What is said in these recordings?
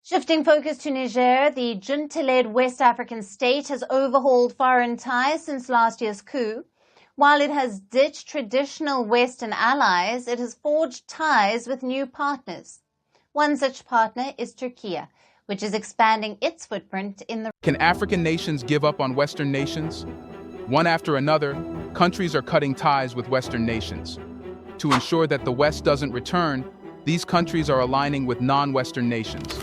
Shifting focus to Niger, the junta-led West African state has overhauled foreign ties since last year's coup. While it has ditched traditional Western allies, it has forged ties with new partners. One such partner is Turkey, which is expanding its footprint in the region. Can African nations give up on Western nations? One after another, countries are cutting ties with Western nations. To ensure that the West doesn't return, these countries are aligning with non-Western nations.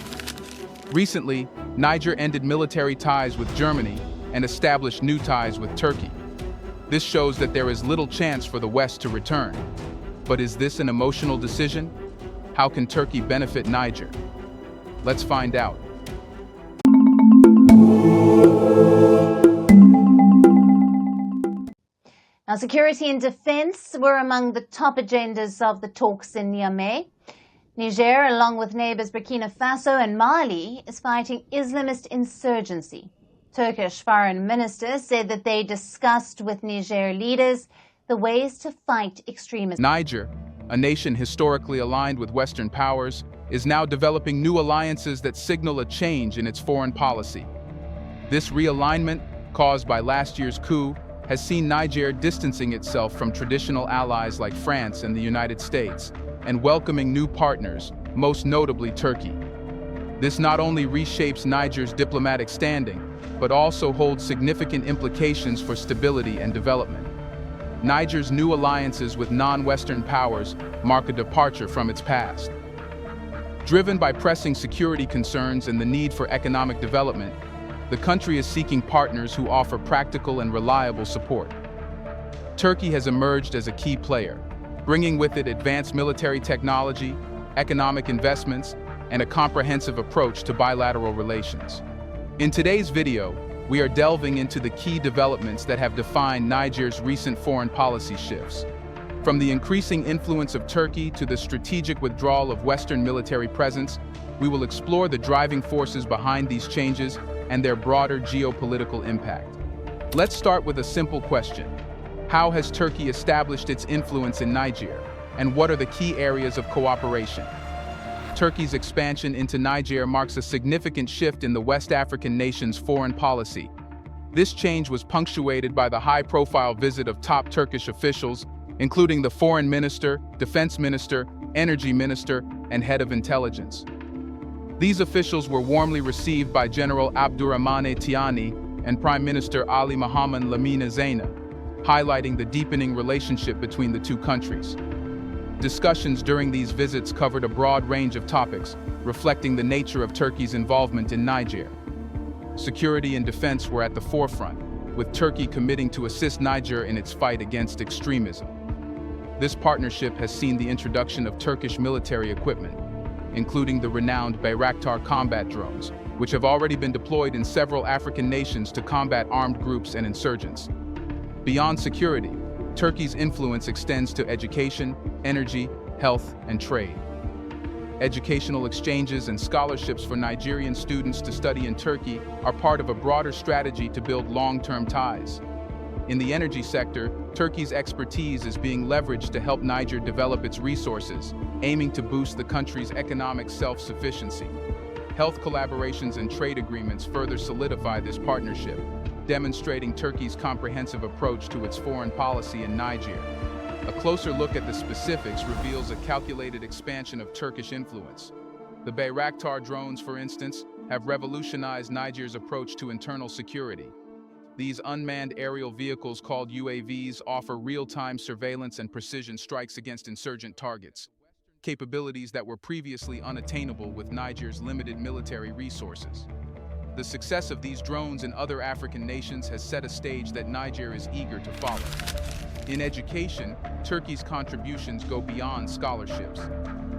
Recently, Niger ended military ties with Germany and established new ties with Turkey. This shows that there is little chance for the West to return. But is this an emotional decision? How can Turkey benefit Niger? Let's find out. Now, security and defense were among the top agendas of the talks in Niamey. Niger, along with neighbors Burkina Faso and Mali, is fighting Islamist insurgency. Turkish foreign minister said that they discussed with Niger leaders the ways to fight extremism. Niger, a nation historically aligned with Western powers, is now developing new alliances that signal a change in its foreign policy. This realignment, caused by last year's coup, has seen Niger distancing itself from traditional allies like France and the United States, and welcoming new partners, most notably Turkey. This not only reshapes Niger's diplomatic standing, but also holds significant implications for stability and development. Niger's new alliances with non-Western powers mark a departure from its past. Driven by pressing security concerns and the need for economic development, the country is seeking partners who offer practical and reliable support. Turkey has emerged as a key player, bringing with it advanced military technology, economic investments, and a comprehensive approach to bilateral relations. In today's video, we are delving into the key developments that have defined Niger's recent foreign policy shifts. From the increasing influence of Turkey to the strategic withdrawal of Western military presence, we will explore the driving forces behind these changes and their broader geopolitical impact. Let's start with a simple question. How has Turkey established its influence in Niger, and what are the key areas of cooperation? Turkey's expansion into Niger marks a significant shift in the West African nation's foreign policy. This change was punctuated by the high-profile visit of top Turkish officials, including the foreign minister, defense minister, energy minister, and head of intelligence. These officials were warmly received by General Abdurrahmane Tiani and Prime Minister Ali Mohammed Lamine Zeina, highlighting the deepening relationship between the two countries. Discussions during these visits covered a broad range of topics, reflecting the nature of Turkey's involvement in Niger. Security and defense were at the forefront, with Turkey committing to assist Niger in its fight against extremism. This partnership has seen the introduction of Turkish military equipment, including the renowned Bayraktar combat drones, which have already been deployed in several African nations to combat armed groups and insurgents. Beyond security, Turkey's influence extends to education, energy, health, and trade. Educational exchanges and scholarships for Nigerian students to study in Turkey are part of a broader strategy to build long-term ties. In the energy sector, Turkey's expertise is being leveraged to help Niger develop its resources, aiming to boost the country's economic self-sufficiency. Health collaborations and trade agreements further solidify this partnership, demonstrating Turkey's comprehensive approach to its foreign policy in Niger. A closer look at the specifics reveals a calculated expansion of Turkish influence. The Bayraktar drones, for instance, have revolutionized Niger's approach to internal security. These unmanned aerial vehicles called UAVs offer real-time surveillance and precision strikes against insurgent targets, capabilities that were previously unattainable with Niger's limited military resources. The success of these drones in other African nations has set a stage that Niger is eager to follow. In education, Turkey's contributions go beyond scholarships.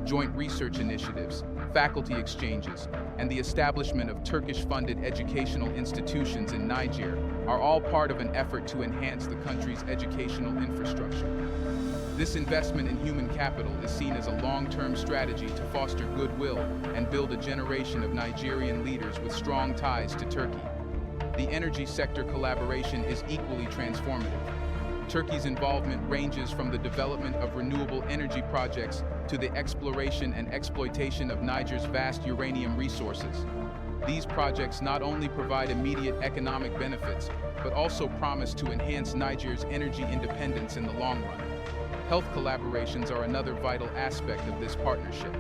Joint research initiatives, faculty exchanges, and the establishment of Turkish-funded educational institutions in Niger are all part of an effort to enhance the country's educational infrastructure. This investment in human capital is seen as a long-term strategy to foster goodwill and build a generation of Nigerian leaders with strong ties to Turkey. The energy sector collaboration is equally transformative. Turkey's involvement ranges from the development of renewable energy projects to the exploration and exploitation of Niger's vast uranium resources. These projects not only provide immediate economic benefits, but also promise to enhance Niger's energy independence in the long run. Health collaborations are another vital aspect of this partnership.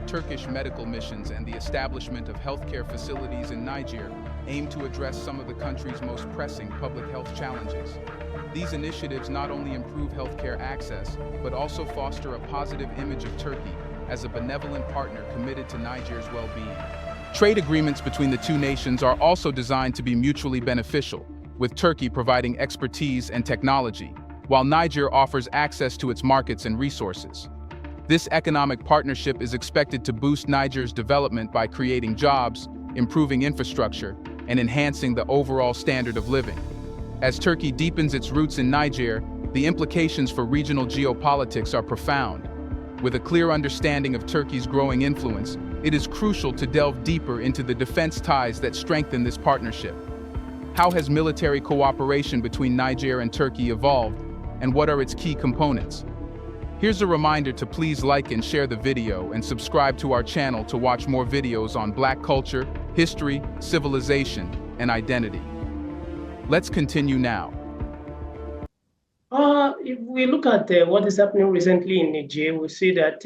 Turkish medical missions and the establishment of healthcare facilities in Niger aim to address some of the country's most pressing public health challenges. These initiatives not only improve healthcare access, but also foster a positive image of Turkey as a benevolent partner committed to Niger's well-being. Trade agreements between the two nations are also designed to be mutually beneficial, with Turkey providing expertise and technology, while Niger offers access to its markets and resources. This economic partnership is expected to boost Niger's development by creating jobs, improving infrastructure, and enhancing the overall standard of living. As Turkey deepens its roots in Niger, the implications for regional geopolitics are profound. With a clear understanding of Turkey's growing influence, it is crucial to delve deeper into the defense ties that strengthen this partnership. How has military cooperation between Niger and Turkey evolved, and what are its key components? Here's a reminder to please like and share the video and subscribe to our channel to watch more videos on Black culture, history, civilization, and identity. Let's continue now. If we look at what is happening recently in Niger, we see that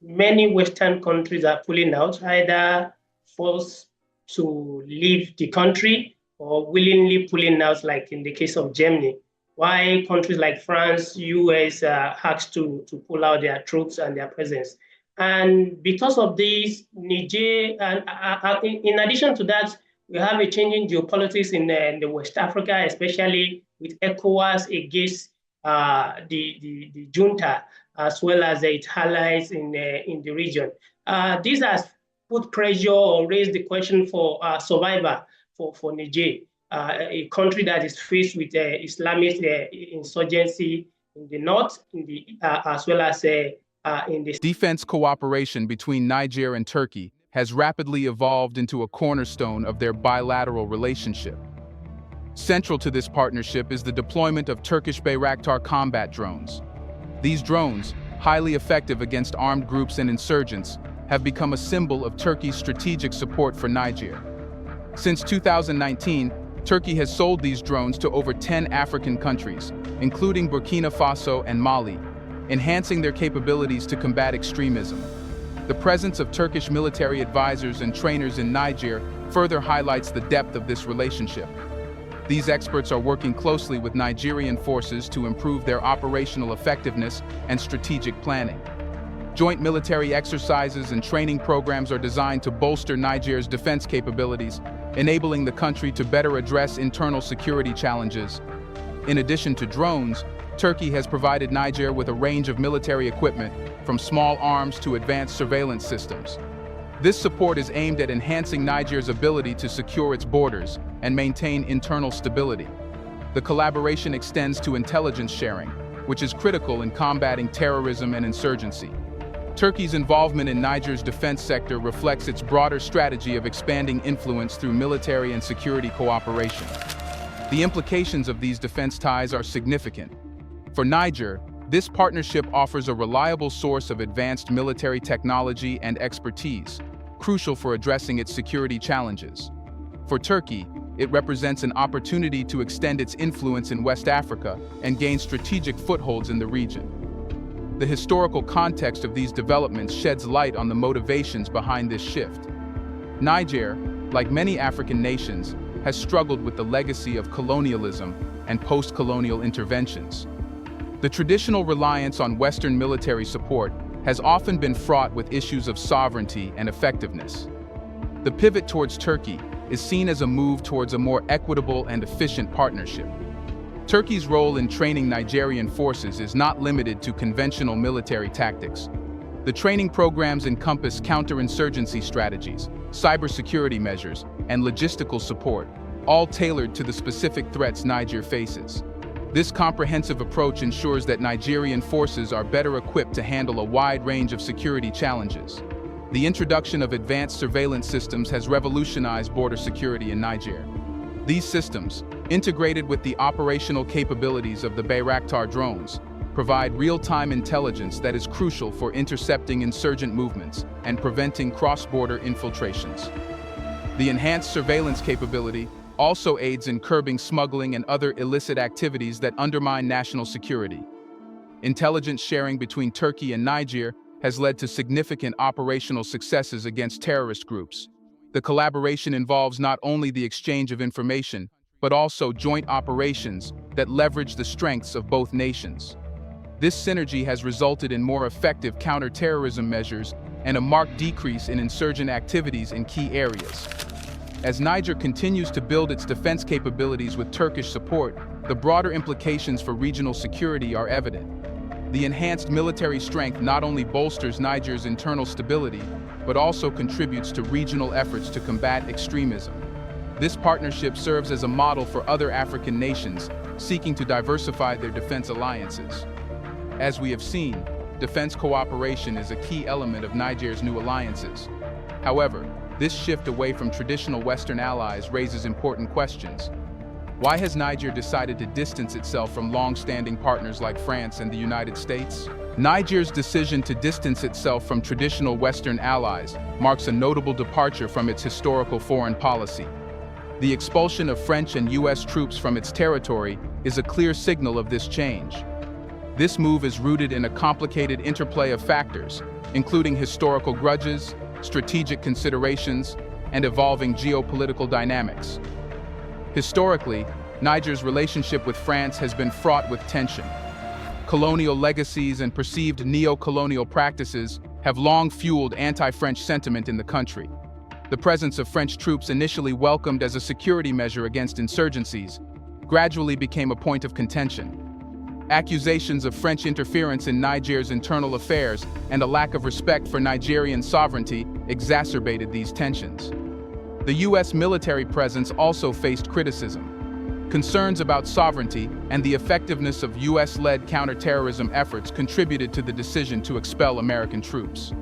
many Western countries are pulling out, either forced to leave the country or willingly pulling out, like in the case of Germany. Why countries like France, US asked to pull out their troops and their presence. And because of this, Niger, in addition to that, we have a changing geopolitics in the West Africa, especially with ECOWAS against the junta, as well as its allies in the region. This has put pressure or raised the question for survival for Niger, a country that is faced with Islamist insurgency in the north, as well as in the... Defense cooperation between Niger and Turkey has rapidly evolved into a cornerstone of their bilateral relationship. Central to this partnership is the deployment of Turkish Bayraktar combat drones. These drones, highly effective against armed groups and insurgents, have become a symbol of Turkey's strategic support for Niger. Since 2019, Turkey has sold these drones to over 10 African countries, including Burkina Faso and Mali, enhancing their capabilities to combat extremism. The presence of Turkish military advisors and trainers in Niger further highlights the depth of this relationship. These experts are working closely with Nigerian forces to improve their operational effectiveness and strategic planning. Joint military exercises and training programs are designed to bolster Niger's defense capabilities, enabling the country to better address internal security challenges. In addition to drones, Turkey has provided Niger with a range of military equipment, from small arms to advanced surveillance systems. This support is aimed at enhancing Niger's ability to secure its borders and maintain internal stability. The collaboration extends to intelligence sharing, which is critical in combating terrorism and insurgency. Turkey's involvement in Niger's defense sector reflects its broader strategy of expanding influence through military and security cooperation. The implications of these defense ties are significant. For Niger, this partnership offers a reliable source of advanced military technology and expertise, crucial for addressing its security challenges. For Turkey, it represents an opportunity to extend its influence in West Africa and gain strategic footholds in the region. The historical context of these developments sheds light on the motivations behind this shift. Niger, like many African nations, has struggled with the legacy of colonialism and post-colonial interventions. The traditional reliance on Western military support has often been fraught with issues of sovereignty and effectiveness. The pivot towards Turkey is seen as a move towards a more equitable and efficient partnership. Turkey's role in training Nigerian forces is not limited to conventional military tactics. The training programs encompass counterinsurgency strategies, cybersecurity measures, and logistical support, all tailored to the specific threats Niger faces. This comprehensive approach ensures that Nigerian forces are better equipped to handle a wide range of security challenges. The introduction of advanced surveillance systems has revolutionized border security in Niger. These systems, integrated with the operational capabilities of the Bayraktar drones, provide real-time intelligence that is crucial for intercepting insurgent movements and preventing cross-border infiltrations. The enhanced surveillance capability also aids in curbing smuggling and other illicit activities that undermine national security. Intelligence sharing between Turkey and Niger has led to significant operational successes against terrorist groups. The collaboration involves not only the exchange of information, but also joint operations that leverage the strengths of both nations. This synergy has resulted in more effective counter-terrorism measures and a marked decrease in insurgent activities in key areas. As Niger continues to build its defense capabilities with Turkish support, the broader implications for regional security are evident. The enhanced military strength not only bolsters Niger's internal stability, but also contributes to regional efforts to combat extremism. This partnership serves as a model for other African nations seeking to diversify their defense alliances. As we have seen, defense cooperation is a key element of Niger's new alliances. However, this shift away from traditional Western allies raises important questions. Why has Niger decided to distance itself from long-standing partners like France and the United States? Niger's decision to distance itself from traditional Western allies marks a notable departure from its historical foreign policy. The expulsion of French and U.S. troops from its territory is a clear signal of this change. This move is rooted in a complicated interplay of factors, including historical grudges, strategic considerations, and evolving geopolitical dynamics. Historically, Niger's relationship with France has been fraught with tension. Colonial legacies and perceived neo-colonial practices have long fueled anti-French sentiment in the country. The presence of French troops, initially welcomed as a security measure against insurgencies, gradually became a point of contention. Accusations of French interference in Niger's internal affairs and a lack of respect for Nigerian sovereignty exacerbated these tensions. The U.S. military presence also faced criticism. Concerns about sovereignty and the effectiveness of U.S.-led counterterrorism efforts contributed to the decision to expel American troops.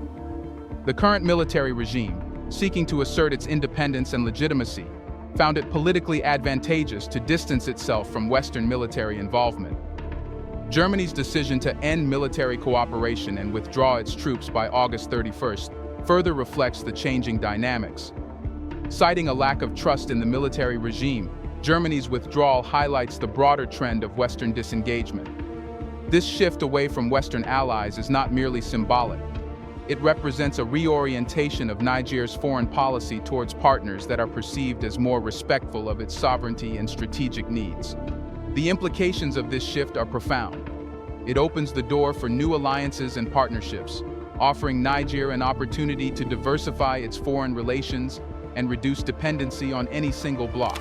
The current military regime, seeking to assert its independence and legitimacy, found it politically advantageous to distance itself from Western military involvement. Germany's decision to end military cooperation and withdraw its troops by August 31st further reflects the changing dynamics. Citing a lack of trust in the military regime, Germany's withdrawal highlights the broader trend of Western disengagement. This shift away from Western allies is not merely symbolic. It represents a reorientation of Niger's foreign policy towards partners that are perceived as more respectful of its sovereignty and strategic needs. The implications of this shift are profound. It opens the door for new alliances and partnerships, offering Niger an opportunity to diversify its foreign relations and reduce dependency on any single bloc.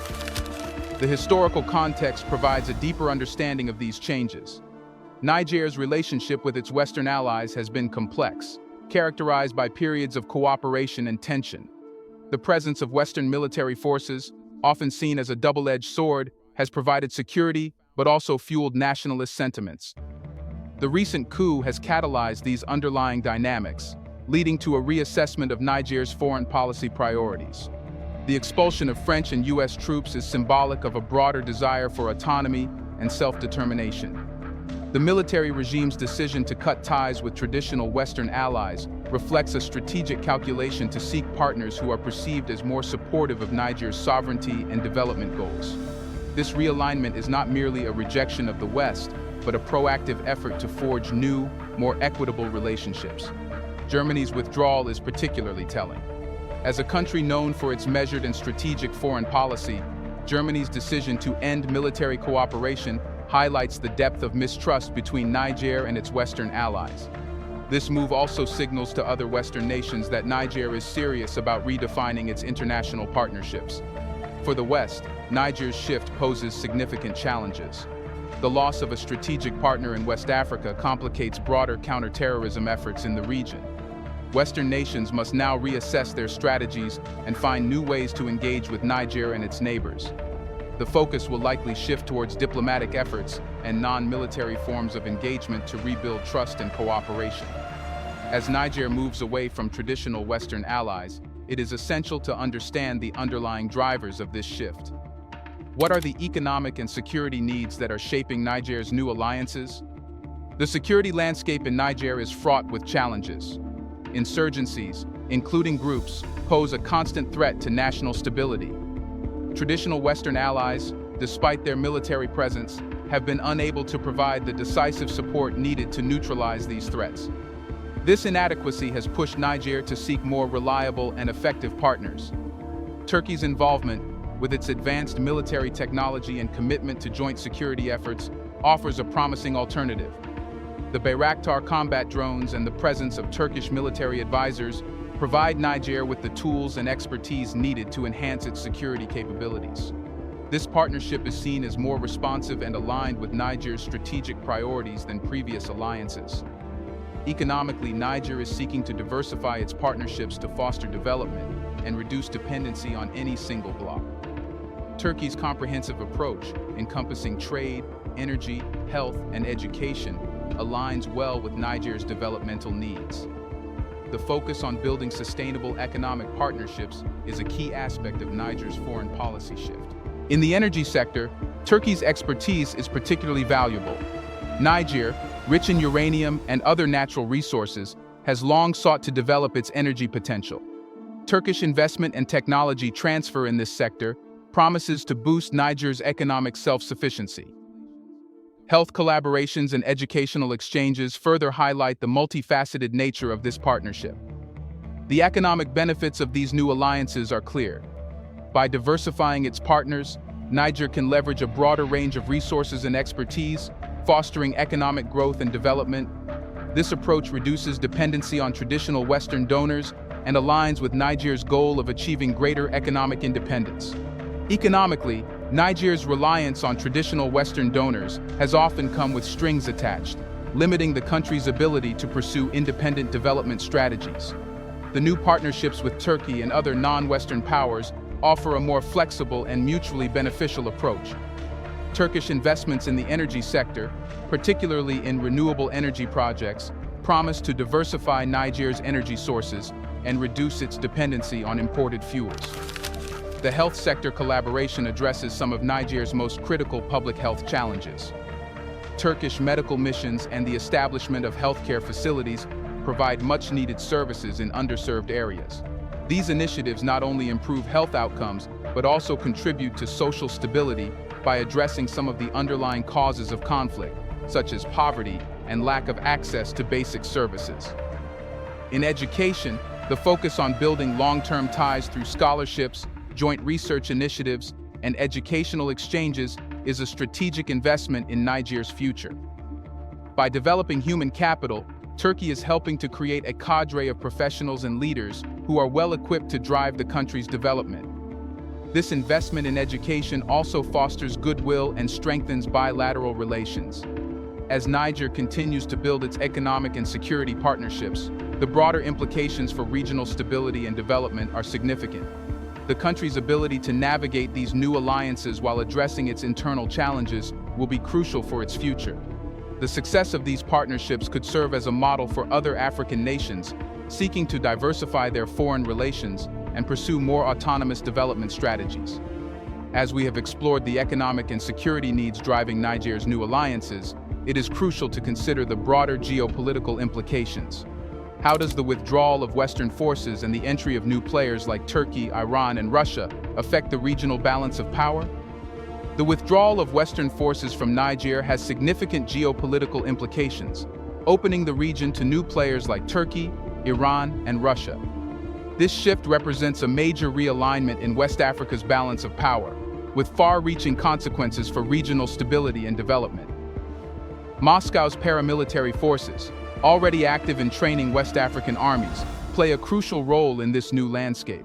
The historical context provides a deeper understanding of these changes. Niger's relationship with its Western allies has been complex, characterized by periods of cooperation and tension. The presence of Western military forces, often seen as a double-edged sword, has provided security but also fueled nationalist sentiments. The recent coup has catalyzed these underlying dynamics, leading to a reassessment of Niger's foreign policy priorities. The expulsion of French and U.S. troops is symbolic of a broader desire for autonomy and self-determination. The military regime's decision to cut ties with traditional Western allies reflects a strategic calculation to seek partners who are perceived as more supportive of Niger's sovereignty and development goals. This realignment is not merely a rejection of the West, but a proactive effort to forge new, more equitable relationships. Germany's withdrawal is particularly telling. As a country known for its measured and strategic foreign policy, Germany's decision to end military cooperation highlights the depth of mistrust between Niger and its Western allies. This move also signals to other Western nations that Niger is serious about redefining its international partnerships. For the West, Niger's shift poses significant challenges. The loss of a strategic partner in West Africa complicates broader counterterrorism efforts in the region. Western nations must now reassess their strategies and find new ways to engage with Niger and its neighbors. The focus will likely shift towards diplomatic efforts and non-military forms of engagement to rebuild trust and cooperation. As Niger moves away from traditional Western allies, it is essential to understand the underlying drivers of this shift. What are the economic and security needs that are shaping Niger's new alliances? The security landscape in Niger is fraught with challenges. Insurgencies, including groups, pose a constant threat to national stability. Traditional Western allies, despite their military presence, have been unable to provide the decisive support needed to neutralize these threats. This inadequacy has pushed Niger to seek more reliable and effective partners. Turkey's involvement, with its advanced military technology and commitment to joint security efforts, offers a promising alternative. The Bayraktar combat drones and the presence of Turkish military advisors provide Niger with the tools and expertise needed to enhance its security capabilities. This partnership is seen as more responsive and aligned with Niger's strategic priorities than previous alliances. Economically, Niger is seeking to diversify its partnerships to foster development and reduce dependency on any single bloc. Turkey's comprehensive approach, encompassing trade, energy, health, and education, aligns well with Niger's developmental needs. The focus on building sustainable economic partnerships is a key aspect of Niger's foreign policy shift. In the energy sector, Turkey's expertise is particularly valuable. Niger, rich in uranium and other natural resources, has long sought to develop its energy potential. Turkish investment and technology transfer in this sector promises to boost Niger's economic self-sufficiency. Health collaborations and educational exchanges further highlight the multifaceted nature of this partnership. The economic benefits of these new alliances are clear. By diversifying its partners, Niger can leverage a broader range of resources and expertise, fostering economic growth and development. This approach reduces dependency on traditional Western donors and aligns with Niger's goal of achieving greater economic independence. Economically, Niger's reliance on traditional Western donors has often come with strings attached, limiting the country's ability to pursue independent development strategies. The new partnerships with Turkey and other non-Western powers offer a more flexible and mutually beneficial approach. Turkish investments in the energy sector, particularly in renewable energy projects, promise to diversify Niger's energy sources and reduce its dependency on imported fuels. The health sector collaboration addresses some of Niger's most critical public health challenges. Turkish medical missions and the establishment of healthcare facilities provide much-needed services in underserved areas. These initiatives not only improve health outcomes, but also contribute to social stability by addressing some of the underlying causes of conflict, such as poverty and lack of access to basic services. In education, the focus on building long-term ties through scholarships, joint research initiatives, and educational exchanges is a strategic investment in Niger's future. By developing human capital, Turkey is helping to create a cadre of professionals and leaders who are well-equipped to drive the country's development. This investment in education also fosters goodwill and strengthens bilateral relations. As Niger continues to build its economic and security partnerships, the broader implications for regional stability and development are significant. The country's ability to navigate these new alliances while addressing its internal challenges will be crucial for its future. The success of these partnerships could serve as a model for other African nations seeking to diversify their foreign relations and pursue more autonomous development strategies. As we have explored the economic and security needs driving Niger's new alliances, it is crucial to consider the broader geopolitical implications. How does the withdrawal of Western forces and the entry of new players like Turkey, Iran, and Russia affect the regional balance of power? The withdrawal of Western forces from Niger has significant geopolitical implications, opening the region to new players like Turkey, Iran, and Russia. This shift represents a major realignment in West Africa's balance of power, with far-reaching consequences for regional stability and development. Moscow's paramilitary forces, already active in training West African armies, play a crucial role in this new landscape.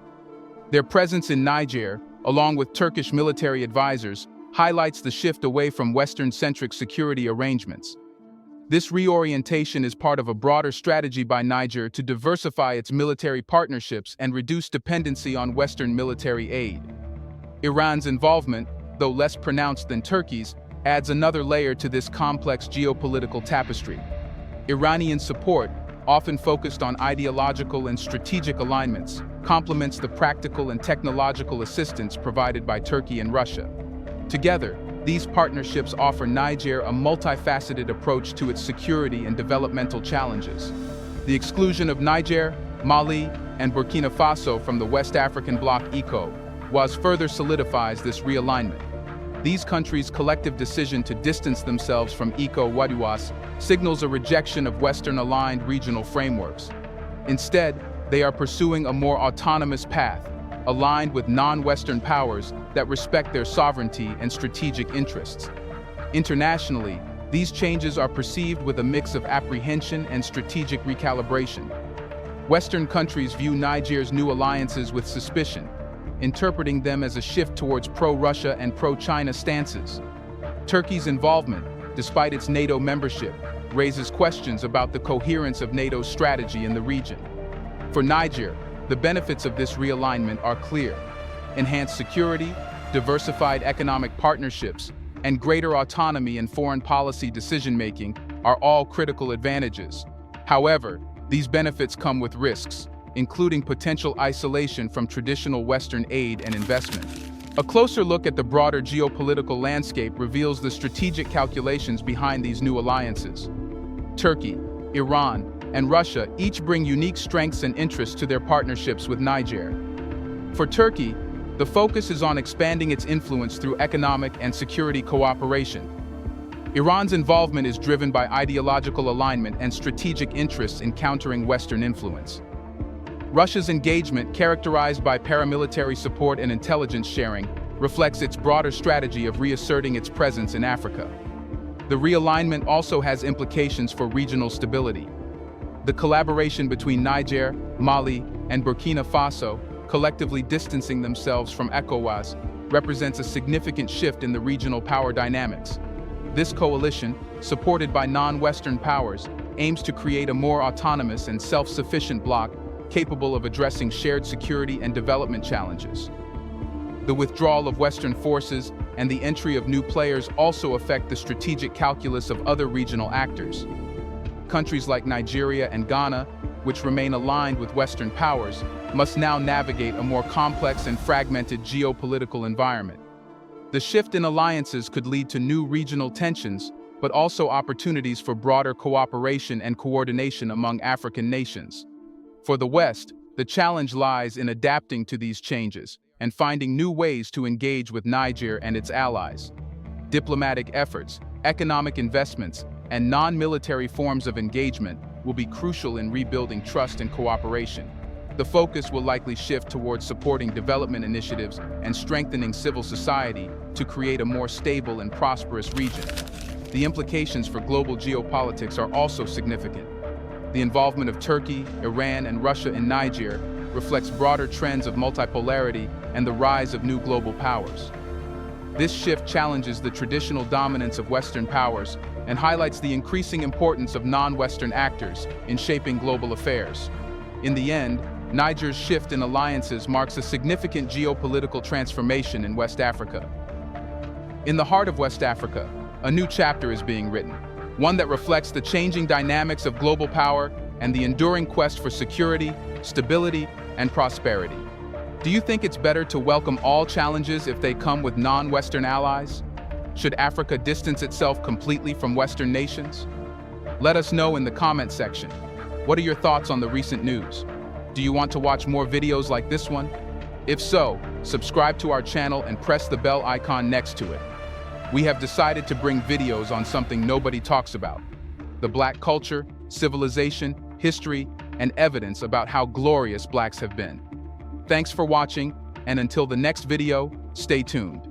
Their presence in Niger, along with Turkish military advisors, highlights the shift away from Western-centric security arrangements. This reorientation is part of a broader strategy by Niger to diversify its military partnerships and reduce dependency on Western military aid. Iran's involvement, though less pronounced than Turkey's, adds another layer to this complex geopolitical tapestry. Iranian support, often focused on ideological and strategic alignments, complements the practical and technological assistance provided by Turkey and Russia. Together, these partnerships offer Niger a multifaceted approach to its security and developmental challenges. The exclusion of Niger, Mali, and Burkina Faso from the West African bloc ECOWAS further solidifies this realignment. These countries' collective decision to distance themselves from ECOWAS signals a rejection of Western-aligned regional frameworks. Instead, they are pursuing a more autonomous path, aligned with non-Western powers that respect their sovereignty and strategic interests. Internationally, these changes are perceived with a mix of apprehension and strategic recalibration. Western countries view Niger's new alliances with suspicion, interpreting them as a shift towards pro-Russia and pro-China stances. Turkey's involvement, despite its NATO membership, raises questions about the coherence of NATO's strategy in the region. For Niger, the benefits of this realignment are clear. Enhanced security, diversified economic partnerships, and greater autonomy in foreign policy decision-making are all critical advantages. However, these benefits come with risks, including potential isolation from traditional Western aid and investment. A closer look at the broader geopolitical landscape reveals the strategic calculations behind these new alliances. Turkey, Iran, and Russia each bring unique strengths and interests to their partnerships with Niger. For Turkey, the focus is on expanding its influence through economic and security cooperation. Iran's involvement is driven by ideological alignment and strategic interests in countering Western influence. Russia's engagement, characterized by paramilitary support and intelligence sharing, reflects its broader strategy of reasserting its presence in Africa. The realignment also has implications for regional stability. The collaboration between Niger, Mali, and Burkina Faso, collectively distancing themselves from ECOWAS, represents a significant shift in the regional power dynamics. This coalition, supported by non-Western powers, aims to create a more autonomous and self-sufficient bloc capable of addressing shared security and development challenges. The withdrawal of Western forces and the entry of new players also affect the strategic calculus of other regional actors. Countries like Nigeria and Ghana, which remain aligned with Western powers, must now navigate a more complex and fragmented geopolitical environment. The shift in alliances could lead to new regional tensions, but also opportunities for broader cooperation and coordination among African nations. For the West, the challenge lies in adapting to these changes and finding new ways to engage with Niger and its allies. Diplomatic efforts, economic investments, and non-military forms of engagement will be crucial in rebuilding trust and cooperation. The focus will likely shift towards supporting development initiatives and strengthening civil society to create a more stable and prosperous region. The implications for global geopolitics are also significant. The involvement of Turkey, Iran, and Russia in Niger reflects broader trends of multipolarity and the rise of new global powers. This shift challenges the traditional dominance of Western powers and highlights the increasing importance of non-Western actors in shaping global affairs. In the end, Niger's shift in alliances marks a significant geopolitical transformation in West Africa. In the heart of West Africa, a new chapter is being written, one that reflects the changing dynamics of global power and the enduring quest for security, stability, and prosperity. Do you think it's better to welcome all challenges if they come with non-Western allies? Should Africa distance itself completely from Western nations? Let us know in the comment section. What are your thoughts on the recent news? Do you want to watch more videos like this one? If so, subscribe to our channel and press the bell icon next to it. We have decided to bring videos on something nobody talks about: the Black culture, civilization, history, and evidence about how glorious Blacks have been. Thanks for watching, and until the next video, stay tuned.